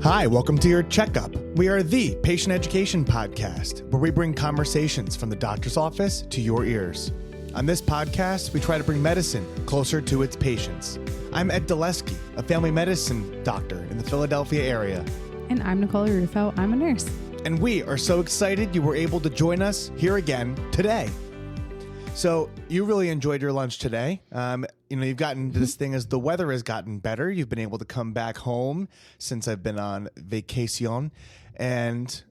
Hi, welcome to your checkup. We are the patient education podcast where we bring conversations from the doctor's office to your ears. On this podcast, we try to bring medicine closer to its patients. I'm Ed Dulesky, a family medicine doctor in the Philadelphia area. And I'm Nicole Rufo. I'm a nurse. And we are so excited you were able to join us here again today. So you really enjoyed your lunch today. You've gotten to this thing as the weather has gotten better. You've been able to come back home since I've been on vacation. And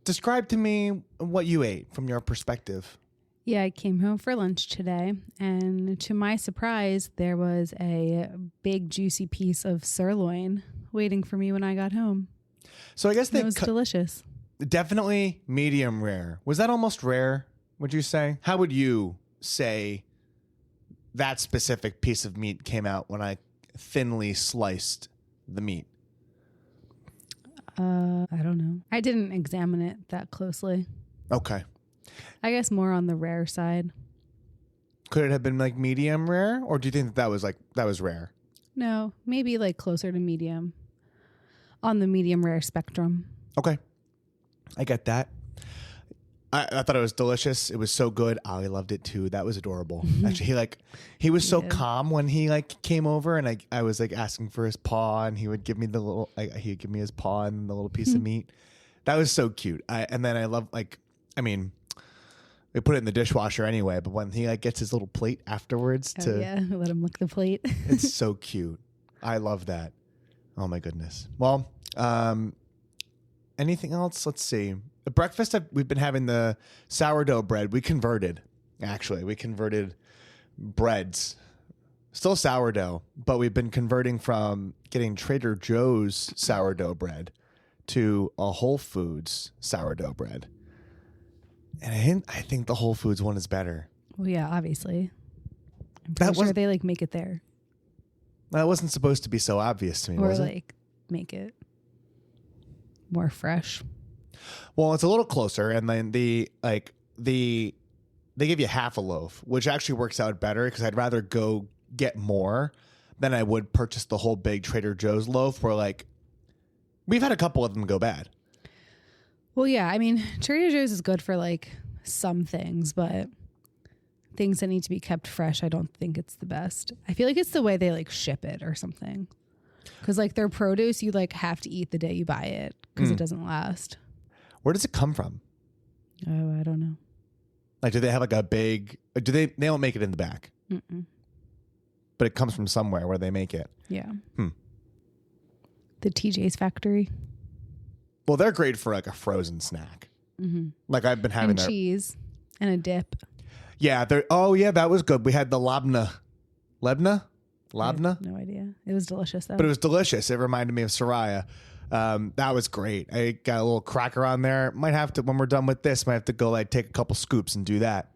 describe to me what you ate from your perspective. Yeah, I came home for lunch today, and to my surprise, there was a big juicy piece of sirloin waiting for me when I got home. So I guess it was delicious. Definitely medium rare. Was that almost rare, would you say? How would you say that specific piece of meat came out when I thinly sliced the meat? I don't know. I didn't examine it that closely. Okay. I guess more on the rare side. Could it have been like medium rare, or do you think that was rare? No, maybe like closer to medium. On the medium rare spectrum. Okay. I get that. I thought it was delicious. It was so good. Ollie loved it too. That was adorable. Actually, he was so calm when he came over, and I was asking for his paw, and he would give me he'd give me his paw and the little piece of meat. That was so cute. And then I love we put it in the dishwasher anyway, but when he gets his little plate afterwards let him lick the plate. It's so cute. I love that. Oh my goodness. Well, anything else? Let's see. At breakfast, we've been having the sourdough bread. We converted breads. Still sourdough, but we've been converting from getting Trader Joe's sourdough bread to a Whole Foods sourdough bread. And I think the Whole Foods one is better. Well, yeah, obviously. I'm pretty sure they make it there. That wasn't supposed to be so obvious to me, was it? Make it more fresh. Well, it's a little closer, and then they give you half a loaf, which actually works out better because I'd rather go get more than I would purchase the whole big Trader Joe's loaf where we've had a couple of them go bad. Well, yeah, I mean, Trader Joe's is good for some things, but things that need to be kept fresh, I don't think it's the best. I feel like it's the way they ship it or something. Because their produce, you have to eat the day you buy it because it doesn't last. Where does it come from? Oh, I don't know. Do they have a big? They don't make it in the back? Mm-mm. But it comes from somewhere where they make it. Yeah. The TJ's factory. Well, they're great for a frozen snack. Mm-hmm. I've been having their cheese and a dip. Yeah. That was good. We had the labna. Labna? No idea. It was delicious though. But it was delicious. It reminded me of Soraya. That was great. I got a little cracker on there. Might have to, when we're done with this, might have to go take a couple scoops and do that.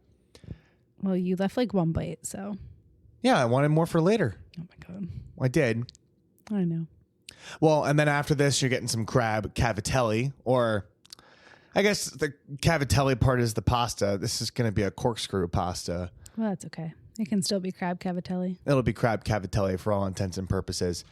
Well, you left one bite, so. Yeah, I wanted more for later. Oh my God. I did. I know. Well, and then after this, you're getting some crab cavatelli, or I guess the cavatelli part is the pasta. This is going to be a corkscrew pasta. Well, that's okay. It can still be crab cavatelli. It'll be crab cavatelli for all intents and purposes.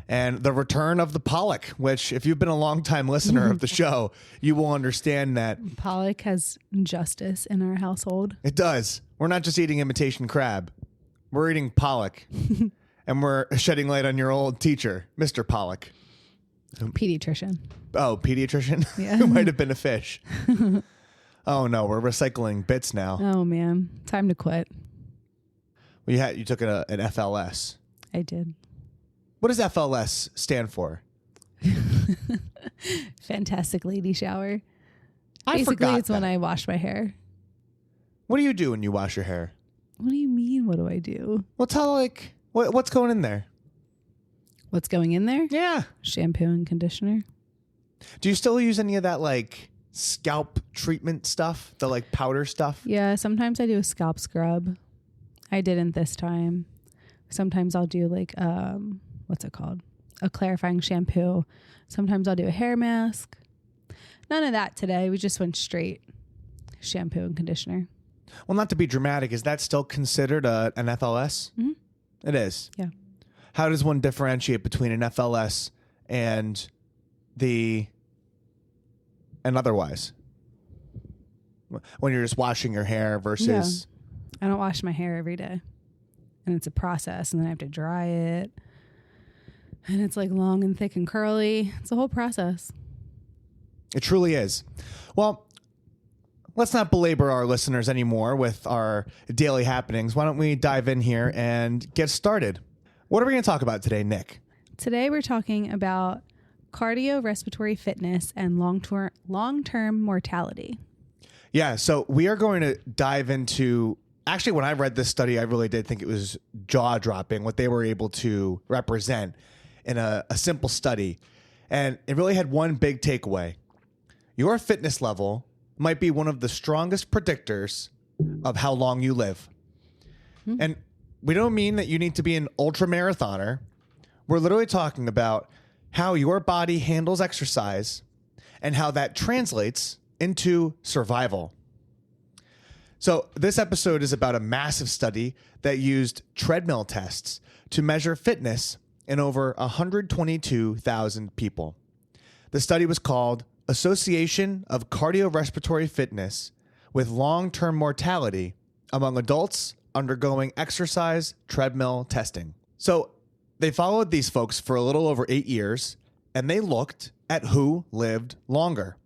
And the return of the pollock, which if you've been a long-time listener of the show, you will understand that. Pollock has justice in our household. It does. We're not just eating imitation crab. We're eating pollock. And we're shedding light on your old teacher, Mr. Pollock. Pediatrician. Oh, pediatrician? Yeah. Who might have been a fish. Oh, no. We're recycling bits now. Oh, man. Time to quit. Well, you took an FLS. I did. What does FLS stand for? Fantastic lady shower. Basically, it's when I wash my hair. What do you do when you wash your hair? What do you mean? What do I do? Well, tell what's going in there. What's going in there? Yeah. Shampoo and conditioner. Do you still use any of that scalp treatment stuff? The powder stuff? Yeah, sometimes I do a scalp scrub. I didn't this time. Sometimes I'll do what's it called? A clarifying shampoo. Sometimes I'll do a hair mask. None of that today. We just went straight shampoo and conditioner. Well, not to be dramatic, is that still considered an FLS? Mm-hmm. It is. Yeah. How does one differentiate between an FLS and and otherwise? When you're just washing your hair versus... I don't wash my hair every day. And it's a process. And then I have to dry it. And it's like long and thick and curly. It's a whole process. It truly is. Well, let's not belabor our listeners anymore with our daily happenings. Why don't we dive in here and get started? What are we going to talk about today, Nick? Today we're talking about cardiorespiratory fitness and long-term mortality. Yeah, so we are going to dive into... Actually, when I read this study, I really did think it was jaw-dropping what they were able to represent in a simple study. And it really had one big takeaway. Your fitness level might be one of the strongest predictors of how long you live. Mm-hmm. And we don't mean that you need to be an ultra marathoner. We're literally talking about how your body handles exercise and how that translates into survival. So this episode is about a massive study that used treadmill tests to measure fitness in over 122,000 people. The study was called Association of Cardiorespiratory Fitness with Long-Term Mortality Among Adults Undergoing Exercise Treadmill Testing. So they followed these folks for a little over 8 years, and they looked at who lived longer.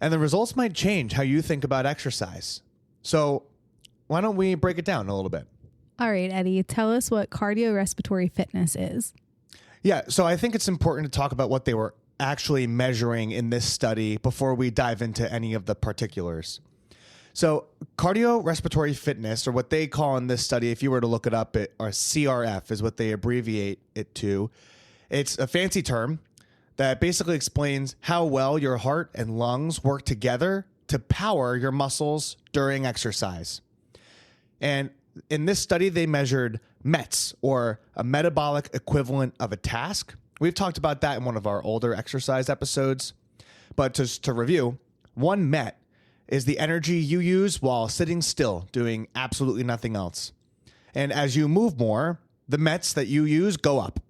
And the results might change how you think about exercise. So why don't we break it down a little bit? All right, Eddie, tell us what cardiorespiratory fitness is. Yeah, so I think it's important to talk about what they were actually measuring in this study before we dive into any of the particulars. So cardiorespiratory fitness, or what they call in this study, if you were to look it up, or CRF is what they abbreviate it to. It's a fancy term that basically explains how well your heart and lungs work together to power your muscles during exercise. And in this study, they measured METs, or a metabolic equivalent of a task. We've talked about that in one of our older exercise episodes. But just to review, one MET is the energy you use while sitting still, doing absolutely nothing else. And as you move more, the METs that you use go up.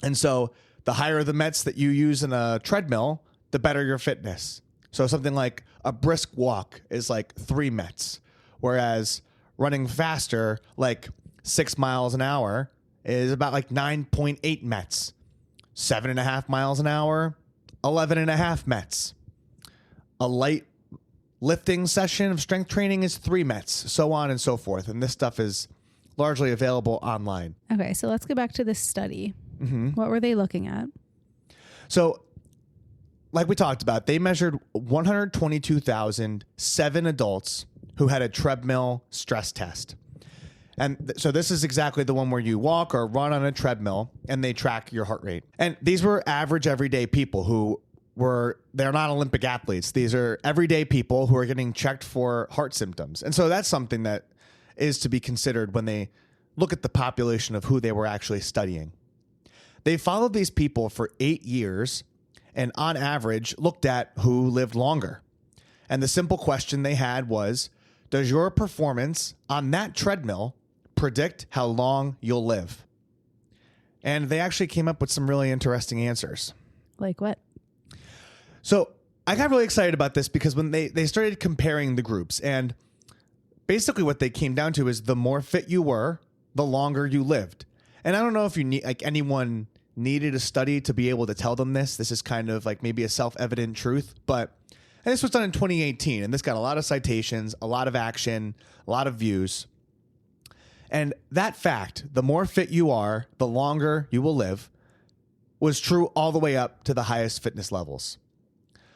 And so the higher the METs that you use in a treadmill, the better your fitness. So something like a brisk walk is like 3 METs, whereas running faster, like 6 miles an hour, is about like 9.8 METs. 7.5 miles an hour, 11.5 METs. A light lifting session of strength training is 3 METs, so on and so forth. And this stuff is largely available online. Okay, so let's go back to this study. Mm-hmm. What were they looking at? So, like we talked about, they measured 122,007 adults who had a treadmill stress test. And so this is exactly the one where you walk or run on a treadmill and they track your heart rate. And these were average everyday people they're not Olympic athletes. These are everyday people who are getting checked for heart symptoms. And so that's something that is to be considered when they look at the population of who they were actually studying. They followed these people for 8 years and on average looked at who lived longer. And the simple question they had was, does your performance on that treadmill predict how long you'll live? And they actually came up with some really interesting answers. Like what? So I got really excited about this because when they started comparing the groups, and basically what they came down to is the more fit you were, the longer you lived. And I don't know if anyone needed a study to be able to tell them this. This is kind of like maybe a self-evident truth, and this was done in 2018, and this got a lot of citations, a lot of action, a lot of views. And that fact, the more fit you are, the longer you will live, was true all the way up to the highest fitness levels.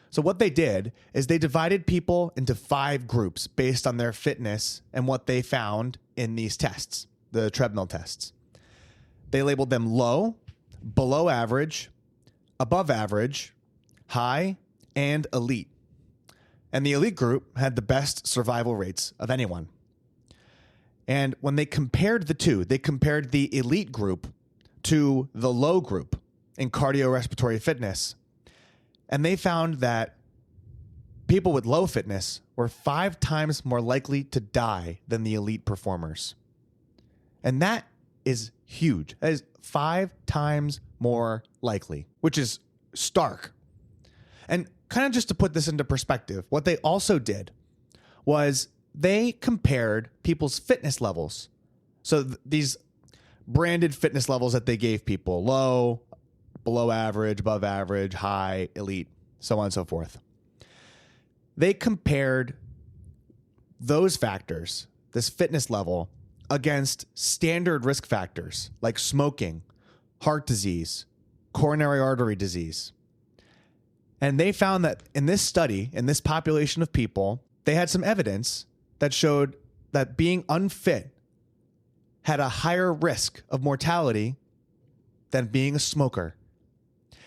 So what they did is they divided people into 5 groups based on their fitness and what they found in these tests, the treadmill tests. They labeled them low, below average, above average, high, and elite. And the elite group had the best survival rates of anyone. And when they compared the two, they compared the elite group to the low group in cardiorespiratory fitness. And they found that people with low fitness were 5 times more likely to die than the elite performers. And that is huge. That is 5 times more likely, which is stark. And kind of just to put this into perspective, what they also did was they compared people's fitness levels. So these branded fitness levels that they gave people: low, below average, above average, high, elite, so on and so forth. They compared those factors, this fitness level, against standard risk factors like smoking, heart disease, coronary artery disease. And they found that in this study, in this population of people, they had some evidence that showed that being unfit had a higher risk of mortality than being a smoker.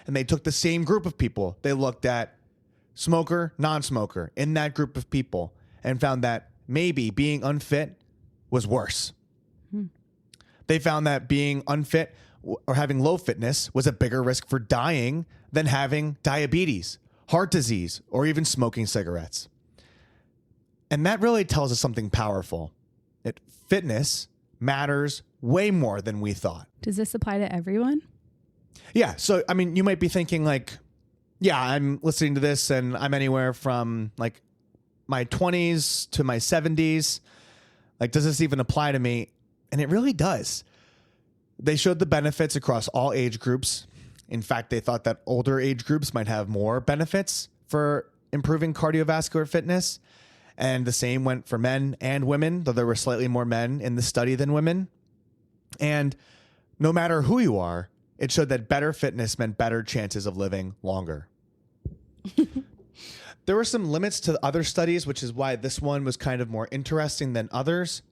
And they took the same group of people. They looked at smoker, non-smoker in that group of people and found that maybe being unfit was worse. They found that being unfit or having low fitness was a bigger risk for dying than having diabetes, heart disease, or even smoking cigarettes. And that really tells us something powerful. That fitness matters way more than we thought. Does this apply to everyone? Yeah. So, I mean, you might be thinking like, yeah, I'm listening to this and I'm anywhere from like my 20s to my 70s. Like, does this even apply to me? And it really does. They showed the benefits across all age groups. In fact, they thought that older age groups might have more benefits for improving cardiovascular fitness. And the same went for men and women, though there were slightly more men in the study than women. And no matter who you are, it showed that better fitness meant better chances of living longer. There were some limits to other studies, which is why this one was kind of more interesting than others.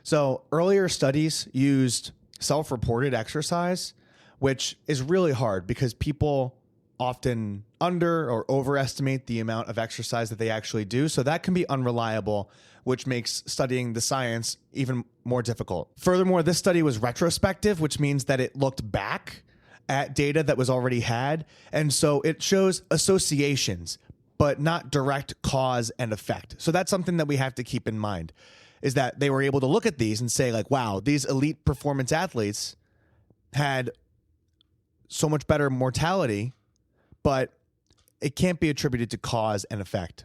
So earlier studies used self-reported exercise, which is really hard because people often under or overestimate the amount of exercise that they actually do. So that can be unreliable, which makes studying the science even more difficult. Furthermore, this study was retrospective, which means that it looked back at data that was already had. And so it shows associations, but not direct cause and effect. So that's something that we have to keep in mind, is that they were able to look at these and say like, wow, these elite performance athletes had so much better mortality, but it can't be attributed to cause and effect.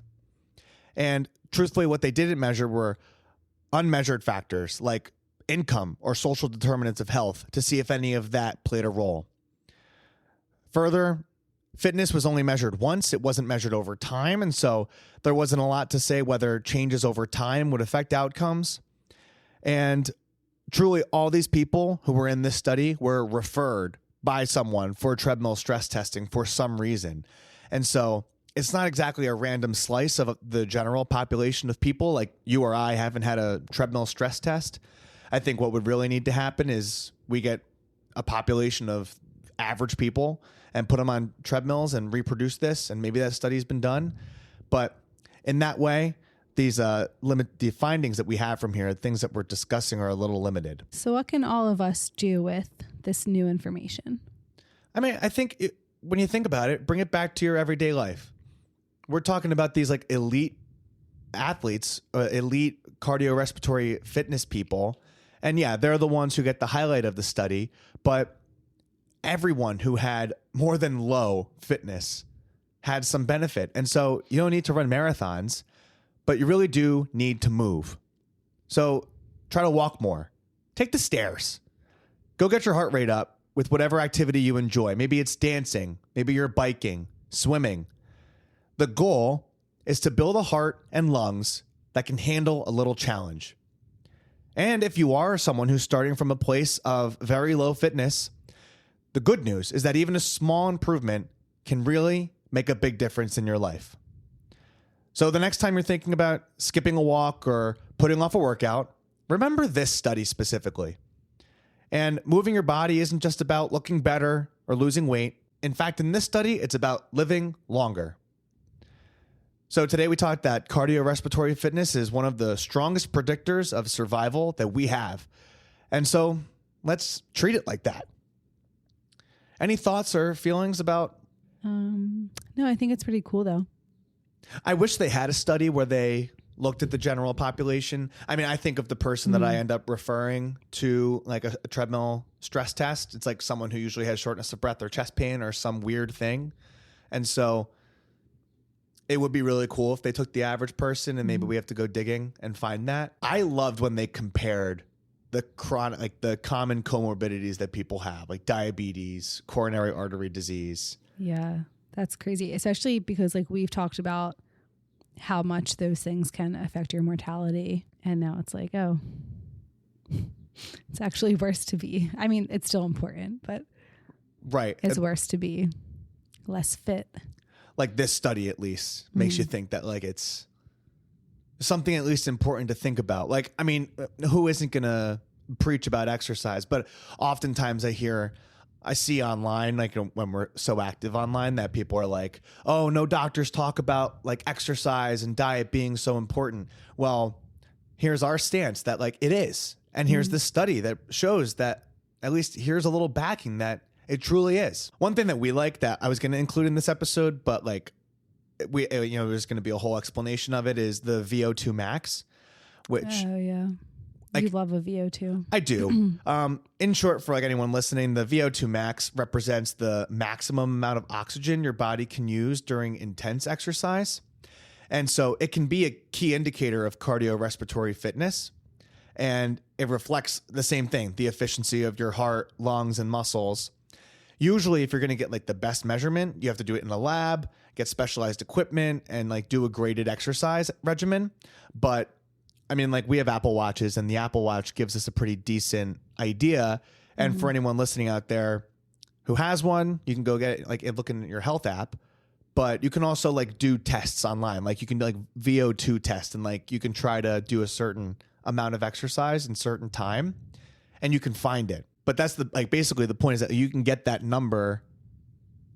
And truthfully, what they didn't measure were unmeasured factors like income or social determinants of health to see if any of that played a role. Further, fitness was only measured once. It wasn't measured over time. And so there wasn't a lot to say whether changes over time would affect outcomes. And truly, all these people who were in this study were referred by someone for treadmill stress testing for some reason. And so it's not exactly a random slice of the general population of people. Like you or I haven't had a treadmill stress test. I think what would really need to happen is we get a population of average people and put them on treadmills and reproduce this. And maybe that study's been done. But in that way, the findings that we have from here, things that we're discussing, are a little limited. So what can all of us do with this new information? I mean, I think when you think about it, bring it back to your everyday life. We're talking about these like elite athletes, elite cardiorespiratory fitness people. And yeah, they're the ones who get the highlight of the study. But everyone who had more than low fitness had some benefit. And so you don't need to run marathons, but you really do need to move. So try to walk more. Take the stairs. Go get your heart rate up with whatever activity you enjoy. Maybe it's dancing. Maybe you're biking, swimming. The goal is to build a heart and lungs that can handle a little challenge. And if you are someone who's starting from a place of very low fitness, the good news is that even a small improvement can really make a big difference in your life. So the next time you're thinking about skipping a walk or putting off a workout, remember this study specifically. And moving your body isn't just about looking better or losing weight. In fact, in this study, it's about living longer. So today we talked that cardiorespiratory fitness is one of the strongest predictors of survival that we have. And so let's treat it like that. Any thoughts or feelings about? No, I think it's pretty cool though. I wish they had a study where they looked at the general population. I mean, I think of the person that I end up referring to like a treadmill stress test. It's like someone who usually has shortness of breath or chest pain or some weird thing. And so it would be really cool if they took the average person, and maybe we have to go digging and find that. I loved when they compared the chronic, like the common comorbidities that people have, like diabetes, coronary artery disease. Yeah, that's crazy. Especially because like we've talked about how much those things can affect your mortality. And now it's like, oh, it's actually worse to be. I mean, it's still important, but right, it's worse to be less fit. Like this study at least makes you think that like it's something at least important to think about. Like, I mean, who isn't going to preach about exercise? But oftentimes I see online, like when we're so active online, that people are like, oh, no doctors talk about like exercise and diet being so important. Well, here's our stance that like it is. And here's this study that shows that at least here's a little backing that it truly is. One thing that we like that I was going to include in this episode, but like there's going to be a whole explanation of it, is the VO2 max, which Like, you love a VO2. I do. In short, for like anyone listening, the VO2 max represents the maximum amount of oxygen your body can use during intense exercise. And so it can be a key indicator of cardiorespiratory fitness. And it reflects the same thing, the efficiency of your heart, lungs, and muscles. Usually, if you're going to get like the best measurement, you have to do it in a lab, get specialized equipment, and like do a graded exercise regimen. But I mean, like we have Apple Watches, and the Apple Watch gives us a pretty decent idea. And for anyone listening out there who has one, you can go get it, like looking at your health app. But you can also like do tests online. Like you can do like VO2 test, and like you can try to do a certain amount of exercise in certain time, and you can find it. But that's basically the point is that you can get that number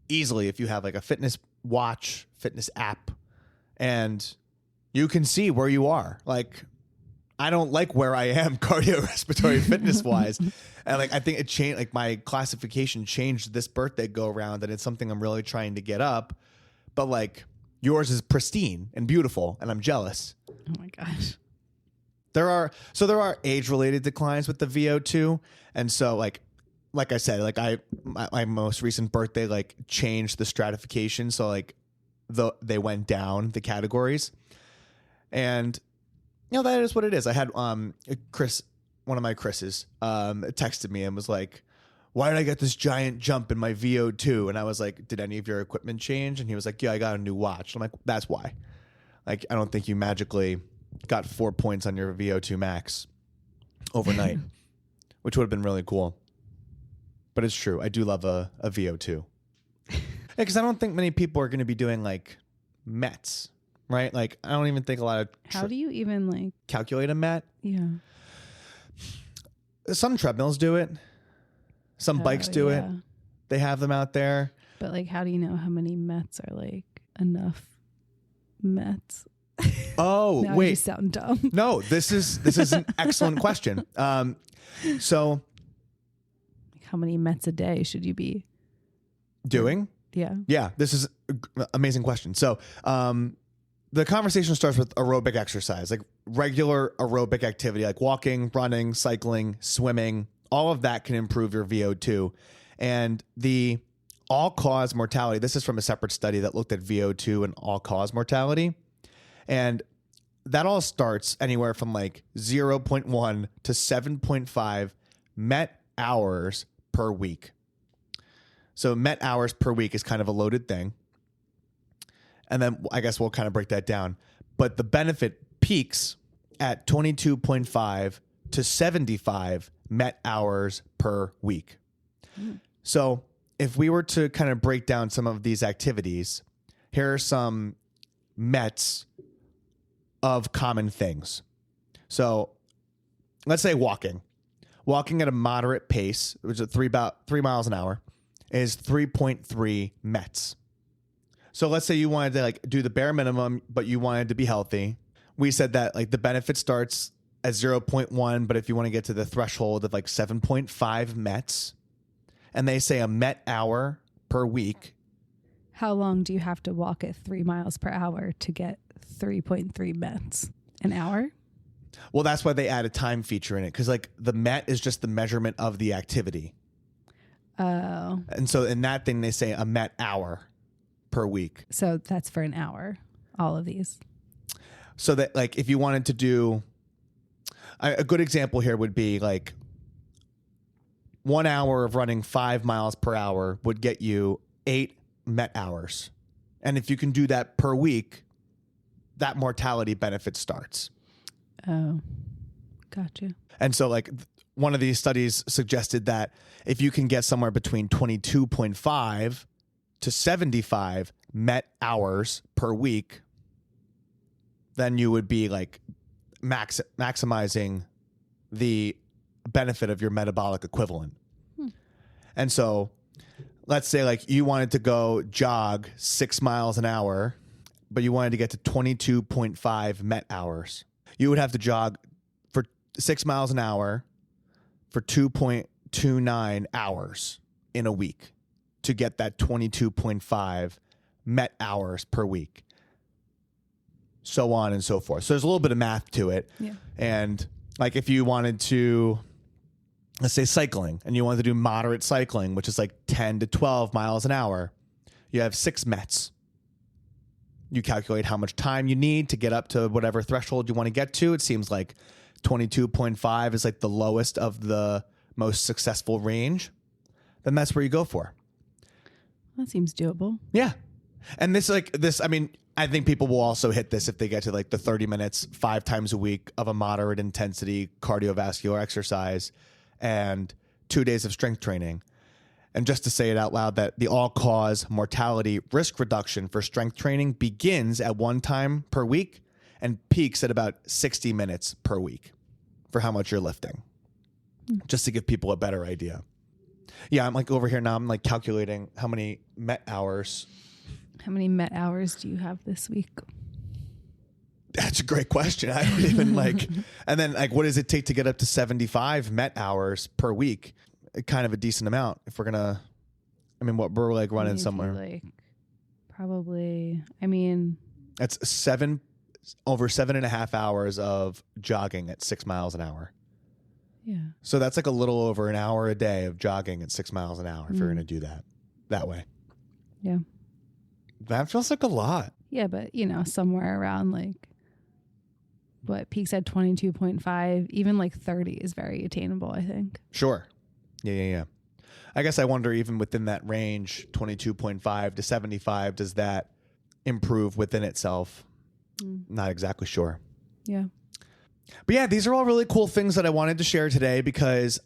easily if you have like a fitness watch, fitness app, and you can see where you are. Like, I don't like where I am cardiorespiratory fitness wise. And like, I think it changed, like my classification changed this birthday go around, and it's something I'm really trying to get up. But like yours is pristine and beautiful, and I'm jealous. Oh my gosh. There are age related declines with the VO2. And so like I said, like my most recent birthday, like changed the stratification. So like they went down the categories, and that is what it is. I had Chris, one of my Chris's, texted me and was like, why did I get this giant jump in my VO2? And I was like, did any of your equipment change? And he was like, yeah, I got a new watch. I'm like, that's why. Like, I don't think you magically got 4 points on your VO2 max overnight, which would have been really cool. But it's true. I do love a VO2. Because I don't think many people are going to be doing like METs, right? Like, I don't even think a lot of... How do you even like... calculate a MET? Yeah. Some treadmills do it. Some bikes do it. They have them out there. But like, how do you know how many METs are like enough METs? Oh, now wait. You sound dumb. No, this is an excellent question. So how many METs a day should you be doing? Yeah. Yeah, this is an amazing question. So the conversation starts with aerobic exercise, like regular aerobic activity, like walking, running, cycling, swimming. All of that can improve your VO2. And the all-cause mortality, this is from a separate study that looked at VO2 and all-cause mortality. And that all starts anywhere from like 0.1 to 7.5 MET hours per week. So MET hours per week is kind of a loaded thing. And then I guess we'll kind of break that down. But the benefit peaks at 22.5 to 75 MET hours per week. So if we were to kind of break down some of these activities, here are some METs of common things. So let's say walking. Walking at a moderate pace, which is about 3 miles an hour, is 3.3 METs. So let's say you wanted to like do the bare minimum, but you wanted to be healthy. We said that like the benefit starts at 0.1, but if you want to get to the threshold of like 7.5 METs, and they say a MET hour per week. How long do you have to walk at 3 miles per hour to get 3.3 METs? An hour? Well, that's why they add a time feature in it, because like the MET is just the measurement of the activity. Oh. And so in that thing, they say a MET hour per week. So that's for an hour, all of these. So that like if you wanted to do, a good example here would be like 1 hour of running 5 miles per hour would get you 8 MET hours. And if you can do that per week, that mortality benefit starts. Oh, gotcha. And so like one of these studies suggested that if you can get somewhere between 22.5 to 75 MET hours per week, then you would be like maximizing the benefit of your metabolic equivalent. And so let's say like you wanted to go jog 6 miles an hour, but you wanted to get to 22.5 MET hours. You would have to jog for 6 miles an hour for 2.29 hours in a week to get that 22.5 MET hours per week. So on and so forth. So there's a little bit of math to it. Yeah. And like if you wanted to, let's say cycling, and you wanted to do moderate cycling, which is like 10 to 12 miles an hour, you have 6 METs. You calculate how much time you need to get up to whatever threshold you want to get to. It seems like 22.5 is like the lowest of the most successful range. Then that's where you go for. That seems doable. Yeah. And I mean, I think people will also hit this if they get to like the 30 minutes 5 times a week of a moderate intensity cardiovascular exercise and 2 days of strength training. And just to say it out loud, that the all-cause mortality risk reduction for strength training begins at 1 time per week and peaks at about 60 minutes per week for how much you're lifting, just to give people a better idea. Yeah, I'm like over here now, I'm like calculating how many MET hours. How many MET hours do you have this week? That's a great question. I don't even like, and then like, what does it take to get up to 75 MET hours per week? Kind of a decent amount if we're gonna, I mean, what we're like running somewhere. Like probably, I mean, that's over 7.5 hours of jogging at 6 miles an hour. Yeah. So that's like a little over an hour a day of jogging at 6 miles an hour if you're gonna do that way. Yeah. That feels like a lot. Yeah, but somewhere around like what peaks at 22.5, even like 30 is very attainable, I think. Sure. Yeah. I guess I wonder, even within that range, 22.5 to 75, does that improve within itself? Not exactly sure. Yeah. But yeah, these are all really cool things that I wanted to share today, because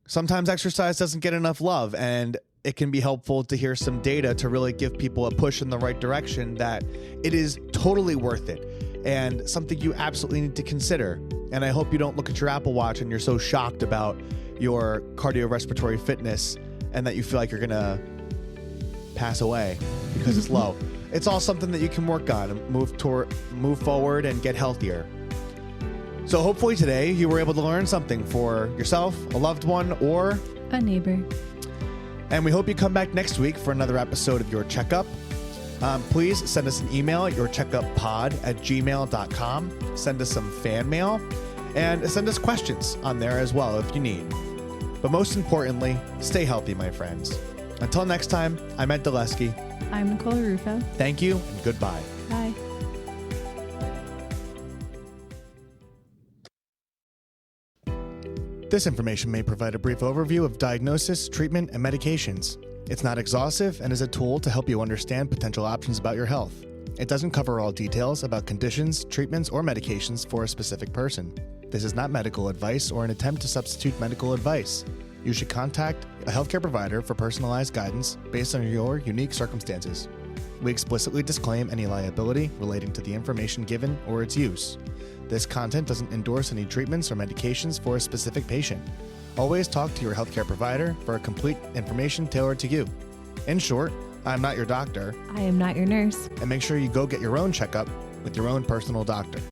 sometimes exercise doesn't get enough love, and it can be helpful to hear some data to really give people a push in the right direction that it is totally worth it and something you absolutely need to consider. And I hope you don't look at your Apple Watch and you're so shocked about your cardiorespiratory fitness and that you feel like you're going to pass away because it's low. It's all something that you can work on and move forward and get healthier. So hopefully today you were able to learn something for yourself, a loved one, or a neighbor. And we hope you come back next week for another episode of Your Checkup. Please send us an email at yourcheckuppod@gmail.com. Send us some fan mail and send us questions on there as well if you need. But most importantly, stay healthy, my friends. Until next time, I'm Ed Dulesky. I'm Nicole Rufo. Thank you and goodbye. Bye. This information may provide a brief overview of diagnosis, treatment, and medications. It's not exhaustive and is a tool to help you understand potential options about your health. It doesn't cover all details about conditions, treatments, or medications for a specific person. This is not medical advice or an attempt to substitute medical advice. You should contact a healthcare provider for personalized guidance based on your unique circumstances. We explicitly disclaim any liability relating to the information given or its use. This content doesn't endorse any treatments or medications for a specific patient. Always talk to your healthcare provider for complete information tailored to you. In short, I'm not your doctor. I am not your nurse. And make sure you go get your own checkup with your own personal doctor.